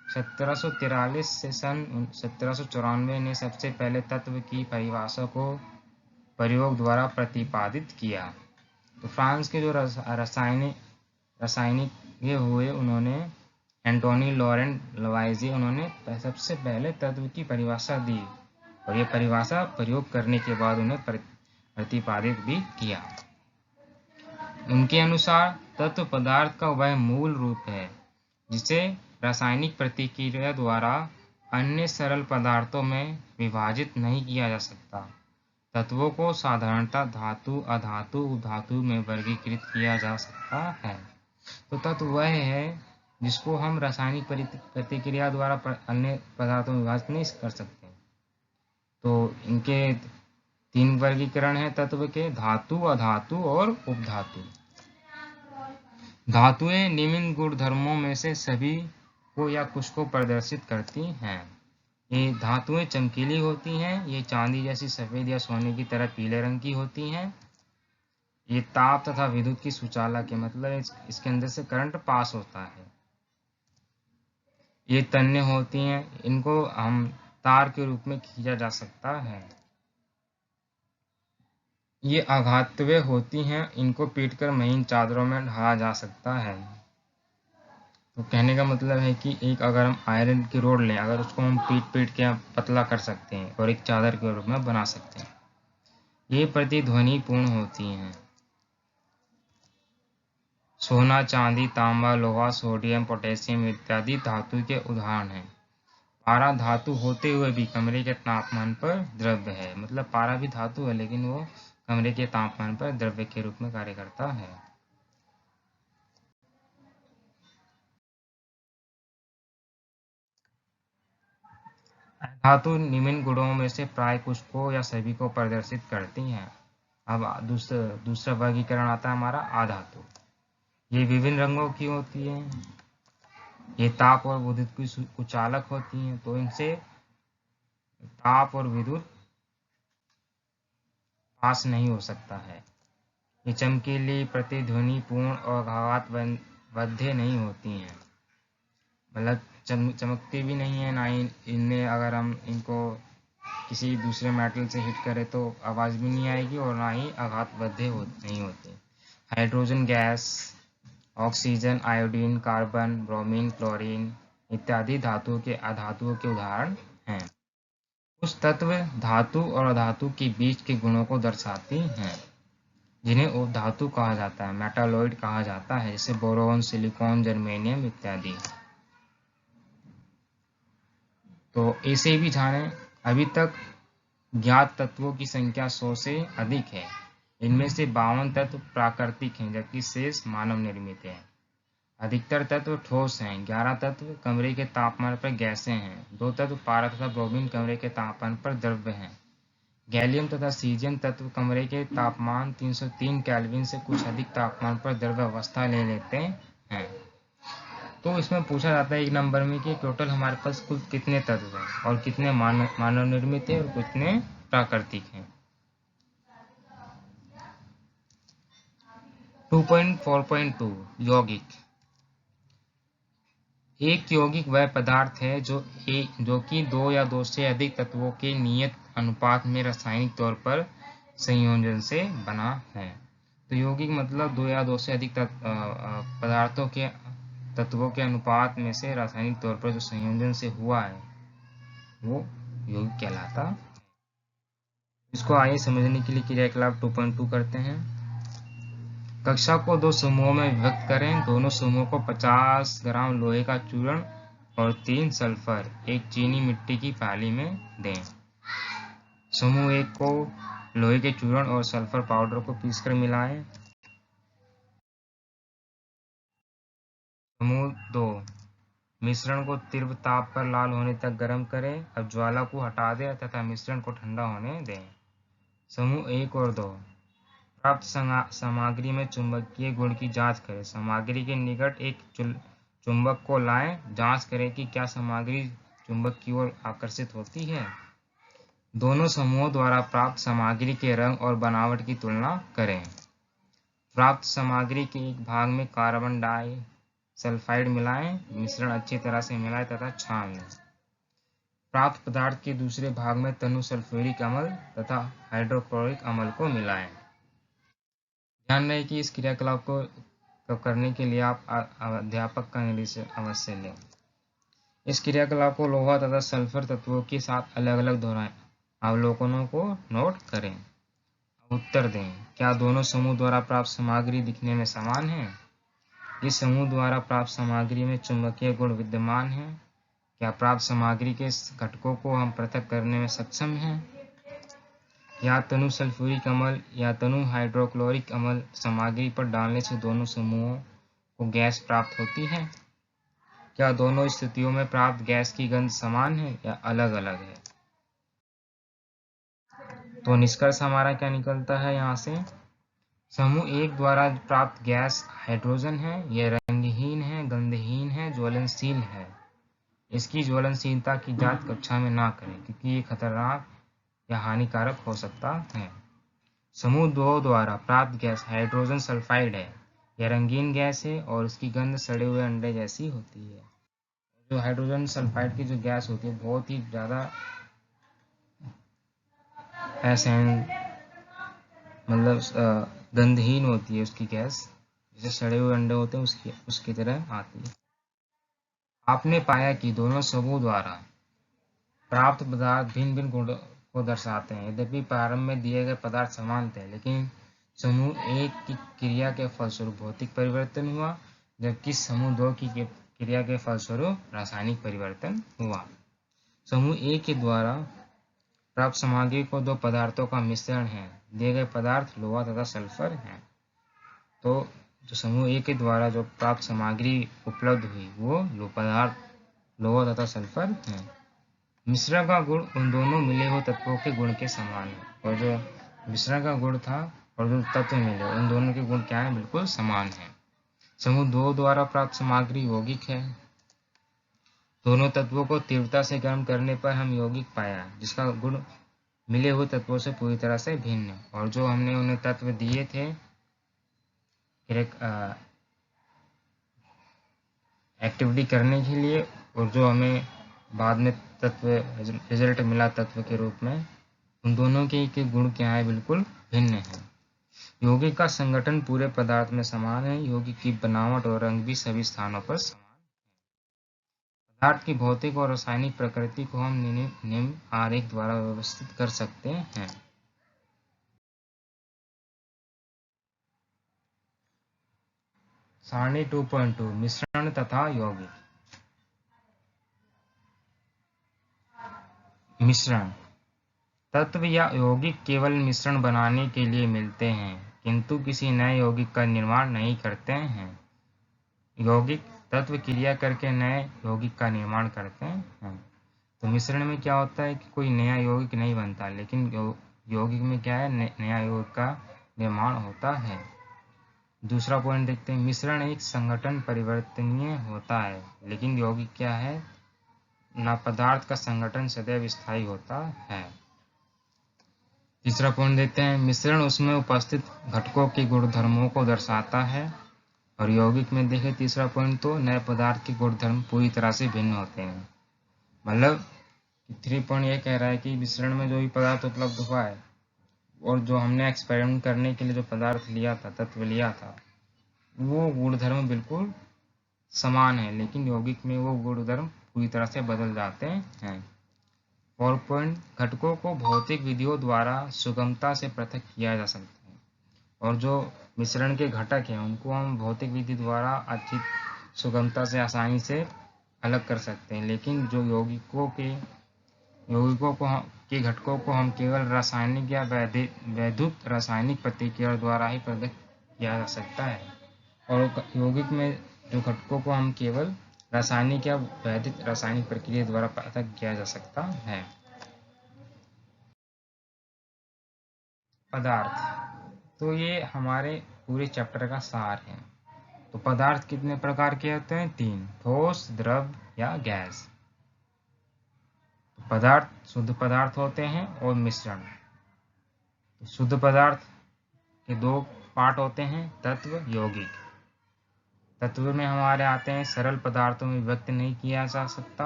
S1: 1743 से सन 1794 ने सबसे पहले तत्व की परिभाषा को प्रयोग द्वारा प्रतिपादित किया। तो फ्रांस के जो रासायनिक ये हुए, उन्होंने एंटोनी लॉरेंट लवाइजिए, उन्होंने सबसे पहले तत्व की परिभाषा दी और ये परिभाषा प्रयोग करने के बाद उन्हें प्रतिपादित भी किया। उनके अनुसार तत्व पदार्थ का वह मूल रूप है जिसे रासायनिक प्रतिक्रिया द्वारा अन्य सरल पदार्थों में विभाजित नहीं किया जा सकता। तत्वों को साधारणतः धातु, अधातु, उपधातु में वर्गीकृत किया जा सकता है। तो तत्व वह है जिसको हम रासायनिक प्रतिक्रिया द्वारा अन्य पदार्थों में विभाजित नहीं कर सकते। तो इनके तीन वर्गीकरण है तत्व के, धातु, अधातु और उपधातु। धातुएं निम्न गुणधर्मों में से सभी को या कुछ को प्रदर्शित करती हैं। ये धातुएं चमकीली होती हैं, ये चांदी जैसी सफेद या सोने की तरह पीले रंग की होती हैं। ये ताप तथा विद्युत की सुचालक है, मतलब इसके अंदर से करंट पास होता है। ये तन्य होती हैं, इनको हम तार के रूप में खींचा जा सकता है। ये आघातव्य होती हैं, इनको पीटकर महीन चादरों में ढाला जा सकता है। तो कहने का मतलब है कि एक अगर हम आयरन की रोड लें, अगर उसको हम पीट के पतला कर सकते हैं और एक चादर के रूप में बना सकते हैं। ये प्रतिध्वनि पूर्ण होती हैं। सोना, चांदी, तांबा, लोहा, सोडियम, पोटेशियम इत्यादि धातु के उदाहरण हैं। पारा धातु होते हुए भी कमरे के तापमान पर द्रव्य है, मतलब पारा भी धातु है लेकिन वो कमरे के तापमान पर द्रव्य के रूप में कार्य करता है। धातु निम्न गुणों में से प्राय कुछ को या सभी को प्रदर्शित करती हैं। अब दूसरा वर्गीकरण आता है हमारा अधातु। ये विभिन्न रंगों की होती है, ये ताप और विद्युत की सुचालक होती हैं। तो इनसे ताप और विद्युत पास नहीं हो सकता है। ये चमकीली, प्रतिध्वनिपूर्ण और आघातबाध्य नहीं होती हैं, मतलब चमकती भी नहीं है, ना ही इनमें अगर हम इनको किसी दूसरे मेटल से हिट करें तो आवाज़ भी नहीं आएगी और ना ही आघातबाध्य नहीं होती। Hydrogen gas, oxygen, iodine, carbon, bromine, chlorine इत्यादि धातुओं के अधातुओं के उदाहरण हैं। कुछ तत्व धातु और अधातु के बीच के गुणों को दर्शाती हैं, जिन्हें उपधातु कहा जाता है, मेटालॉइड कहा जाता है, जैसे बोरोन, सिलिकॉन, जर्मेनियम इत्यादि। तो इसे भी जानें। अभी तक ज्ञात तत्वों की संख्या 100 से अधिक है। इनमें से 52 तत्व प्राकृतिक हैं, जबकि शेष मानव निर्मित हैं। अधिकतर तत्व ठोस हैं, 11 तत्व कमरे के तापमान पर गैसें हैं, 2 तत्व पारा तथा ब्रोमीन कमरे के तापमान पर द्रव्य हैं। गैलियम तथा सीजियम तत्व कमरे के तापमान 303 केल्विन से कुछ अधिक तापमान पर द्रव्य अवस्था ले लेते हैं। तो इसमें पूछा जाता है एक नंबर में कि टोटल हमारे पास कुल कितने तत्व हैं और कितने मानव निर्मित है और कितने प्राकृतिक हैं। 2.4.2 यौगिक। एक यौगिक वह पदार्थ है जो कि 2 या 2 से अधिक तत्वों के नियत अनुपात में रासायनिक तौर पर संयोजन से बना है। तो यौगिक मतलब 2 या 2 से अधिक पदार्थों के तत्वों के अनुपात में से रासायनिक तौर पर जो संयोजन से हुआ है वो यौगिक कहलाता है। इसको आइए समझने के लिए क्रियाकलाप 2.2 करते हैं। कक्षा को 2 समूहों में विभक्त करें। दोनों समूहों को 50 ग्राम लोहे का चूर्ण और 3 सल्फर एक चीनी मिट्टी की प्याली में दें। समूह 1 को लोहे के चूर्ण और सल्फर पाउडर को पीसकर मिलाएं। समूह 2 मिश्रण को तीव्र ताप पर लाल होने तक गर्म करें। अब ज्वाला को हटा दें तथा मिश्रण को ठंडा होने दें। समूह 1 और 2 प्राप्त सामग्री में चुंबकीय गुण की जांच करें। सामग्री के निकट एक चुंबक को लाएं। जांच करें कि क्या सामग्री चुंबक की ओर आकर्षित होती है। दोनों समूहों द्वारा प्राप्त सामग्री के रंग और बनावट की तुलना करें। प्राप्त सामग्री के एक भाग में कार्बन डाइसल्फाइड मिलाएं, मिश्रण अच्छी तरह से मिलाएं तथा छान लें। प्राप्त पदार्थ के दूसरे भाग में तनु सल्फ्यूरिक अम्ल तथा हाइड्रोक्लोरिक अम्ल को मिलाएं। ध्यान रहे कि इस क्रियाकलाप को करने के लिए आप अध्यापक का निर्देश अवश्य लें। इस क्रियाकलाप को लोहा तथा सल्फर तत्वों के साथ अलग अलग दोहराएं। अवलोकनों को नोट करें। उत्तर दें। क्या दोनों समूह द्वारा प्राप्त सामग्री दिखने में समान है? इस समूह द्वारा प्राप्त सामग्री में चुंबकीय गुण विद्यमान है? क्या प्राप्त सामग्री के घटकों को हम पृथक करने में सक्षम हैं? या तनु सल्फ्यूरिक अम्ल या तनु हाइड्रोक्लोरिक अम्ल सामग्री पर डालने से दोनों समूहों को गैस प्राप्त होती है? क्या दोनों स्थितियों में प्राप्त गैस की गंध समान है या अलग अलग है? तो निष्कर्ष हमारा क्या निकलता है यहाँ से? समूह एक द्वारा प्राप्त गैस हाइड्रोजन है। यह रंगहीन है, गंधहीन है, ज्वलनशील है। इसकी ज्वलनशीलता की जांच कक्षा में ना करें क्योंकि ये खतरनाक या हानिकारक हो सकता है। समूह दो द्वारा प्राप्त गैस हाइड्रोजन सल्फाइड है। यह रंगीन गैस है और इसकी गंध सड़े हुए अंडे जैसी होती है। जो हाइड्रोजन सल्फाइड की जो गैस होती है बहुत ही ज़्यादा मतलब गंधहीन होती है उसकी गैस, जैसे सड़े हुए अंडे होते हैं उसकी तरह आती है। आपने पाया कि दोनों समूह द्वारा प्राप्त पदार्थ भिन्न भिन्न गुणों को दर्शाते हैं। यद्यपि प्रारंभ में दिए गए पदार्थ समान थे, लेकिन समूह एक की क्रिया के फलस्वरूप भौतिक परिवर्तन हुआ, जबकि समूह दो की क्रिया के फलस्वरूप रासायनिक परिवर्तन हुआ। समूह एक के द्वारा प्राप्त सामग्री को दो पदार्थों का मिश्रण है। दिए गए पदार्थ लोहा तथा सल्फर हैं। तो जो समूह ए के द्वारा जो प्राप्त सामग्री उपलब्ध हुई वो पदार्थ लोहा तथा सल्फर हैं। मिश्रण का गुण उन दोनों मिले हुए तत्वों के गुण के समान है, और जो मिश्रण का गुण था और जो तत्व मिले उन दोनों के गुण क्या है? बिल्कुल समान है। समूह दो द्वारा प्राप्त सामग्री यौगिक है। दोनों तत्वों को तीव्रता से गर्म करने पर हम यौगिक पाया जिसका गुण मिले हुए तत्वों से पूरी तरह से भिन्न है। और जो हमने उन्हें तत्व दिए थे एक्टिविटी करने के लिए, और जो हमें बाद में तत्व रिजल्ट मिला तत्व के रूप में, उन दोनों के गुण क्या है? बिल्कुल भिन्न है। यौगिक का संगठन पूरे पदार्थ में समान है। यौगिक की बनावट और रंग भी सभी स्थानों पर समान है। पदार्थ की भौतिक और रासायनिक प्रकृति को हम निम्न आरेख द्वारा व्यवस्थित कर सकते हैं। सारणी 2.2 मिश्रण तथा यौगिक। मिश्रण तत्व या यौगिक केवल मिश्रण बनाने के लिए मिलते हैं, किंतु किसी नए यौगिक का निर्माण नहीं करते हैं। यौगिक तत्व क्रिया करके नए यौगिक का निर्माण करते हैं। तो मिश्रण में क्या होता है कि कोई नया यौगिक नहीं बनता, लेकिन यौगिक में क्या है? नया यौगिक का निर्माण होता है। दूसरा पॉइंट देखते हैं। मिश्रण एक संगठन परिवर्तनीय होता है, लेकिन यौगिक क्या है? ना पदार्थ का संगठन सदैव स्थायी होता है। तीसरा पॉइंट देखते हैं। मिश्रण उसमें उपस्थित घटकों के गुणधर्मों को दर्शाता है। और यौगिक में देखें तीसरा पॉइंट, तो नए पदार्थ के गुणधर्म पूरी तरह से भिन्न होते हैं। मतलब 3 पॉइंट ये कह रहा है कि मिश्रण में जो भी पदार्थ उपलब्ध हुआ है और जो हमने एक्सपेरिमेंट करने के लिए जो पदार्थ लिया था, तत्व लिया था, वो गुणधर्म बिल्कुल समान है, लेकिन यौगिक में वो गुणधर्म पूरी तरह से बदल जाते हैं। 4 पॉइंट घटकों को भौतिक विधियों द्वारा सुगमता से पृथक किया जा सकता है। और जो मिश्रण के घटक हैं उनको हम भौतिक विधि द्वारा अच्छी सुगमता से आसानी से अलग कर सकते हैं, लेकिन जो यौगिकों के घटकों को हम केवल रासायनिक या वैद्युत रासायनिक प्रतिक्रिया द्वारा ही पृथक किया जा सकता है। और यौगिक में जो घटकों को हम केवल रासायनिक या वैद्युत रासायनिक प्रक्रिया द्वारा पृथक किया जा सकता है। पदार्थ, तो ये हमारे पूरे चैप्टर का सार है। तो पदार्थ कितने प्रकार के होते हैं? 3, ठोस, द्रव या गैस। पदार्थ शुद्ध पदार्थ होते हैं और मिश्रण। शुद्ध पदार्थ के दो पार्ट होते हैं, तत्व, यौगिक। तत्व में हमारे आते हैं सरल पदार्थों में व्यक्त नहीं किया जा सकता,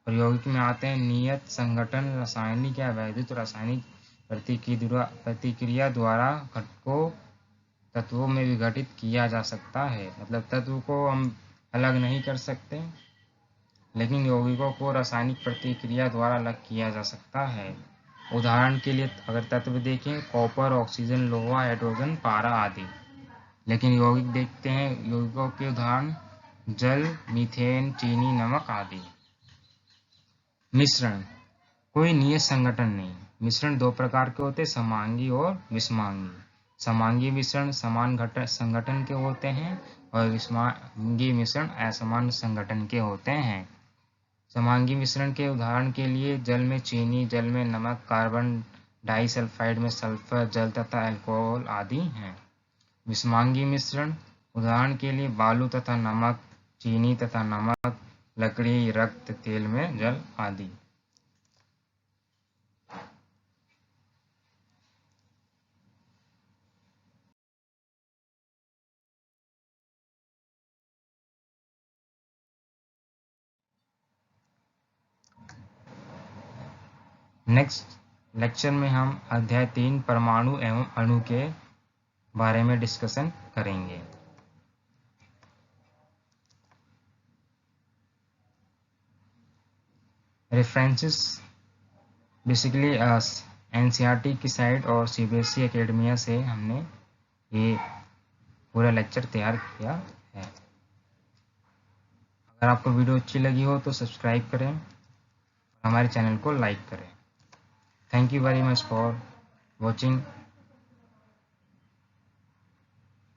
S1: और यौगिक में आते हैं नियत संगठन, रासायनिक या वैद्युत रासायनिक प्रतिक्रिया द्वारा घटकों तत्वों में विघटित किया जा सकता है। मतलब तत्व को हम अलग नहीं कर सकते, लेकिन यौगिकों को रासायनिक प्रतिक्रिया द्वारा अलग किया जा सकता है। उदाहरण के लिए अगर तत्व देखें, कॉपर, ऑक्सीजन, लोहा, हाइड्रोजन, पारा आदि। लेकिन यौगिक देखते हैं, यौगिकों के उदाहरण जल, मीथेन, चीनी, नमक आदि। मिश्रण कोई नियत संगठन नहीं। मिश्रण दो प्रकार के होते हैं, समांगी और विषमांगी। समांगी मिश्रण समान संगठन के होते हैं और विषमांगी मिश्रण असमान संगठन के होते हैं। समांगी मिश्रण के उदाहरण के लिए जल में चीनी, जल में नमक, कार्बन डाइसल्फाइड में सल्फर, जल तथा अल्कोहल आदि हैं। विषमांगी मिश्रण उदाहरण के लिए बालू तथा नमक, चीनी तथा नमक, लकड़ी, रक्त, तेल में जल आदि। नेक्स्ट लेक्चर में हम अध्याय 3 परमाणु एवं अणु के बारे में डिस्कशन करेंगे। रेफरेंसेस बेसिकली एनसीईआरटी की साइट और सीबीएसई एकेडमिया से हमने ये पूरा लेक्चर तैयार किया है। अगर आपको वीडियो अच्छी लगी हो तो सब्सक्राइब करें और हमारे चैनल को लाइक करें। Thank you very much for watching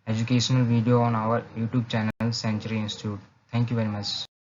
S1: educational video on our YouTube channel Century Institute. Thank you very much.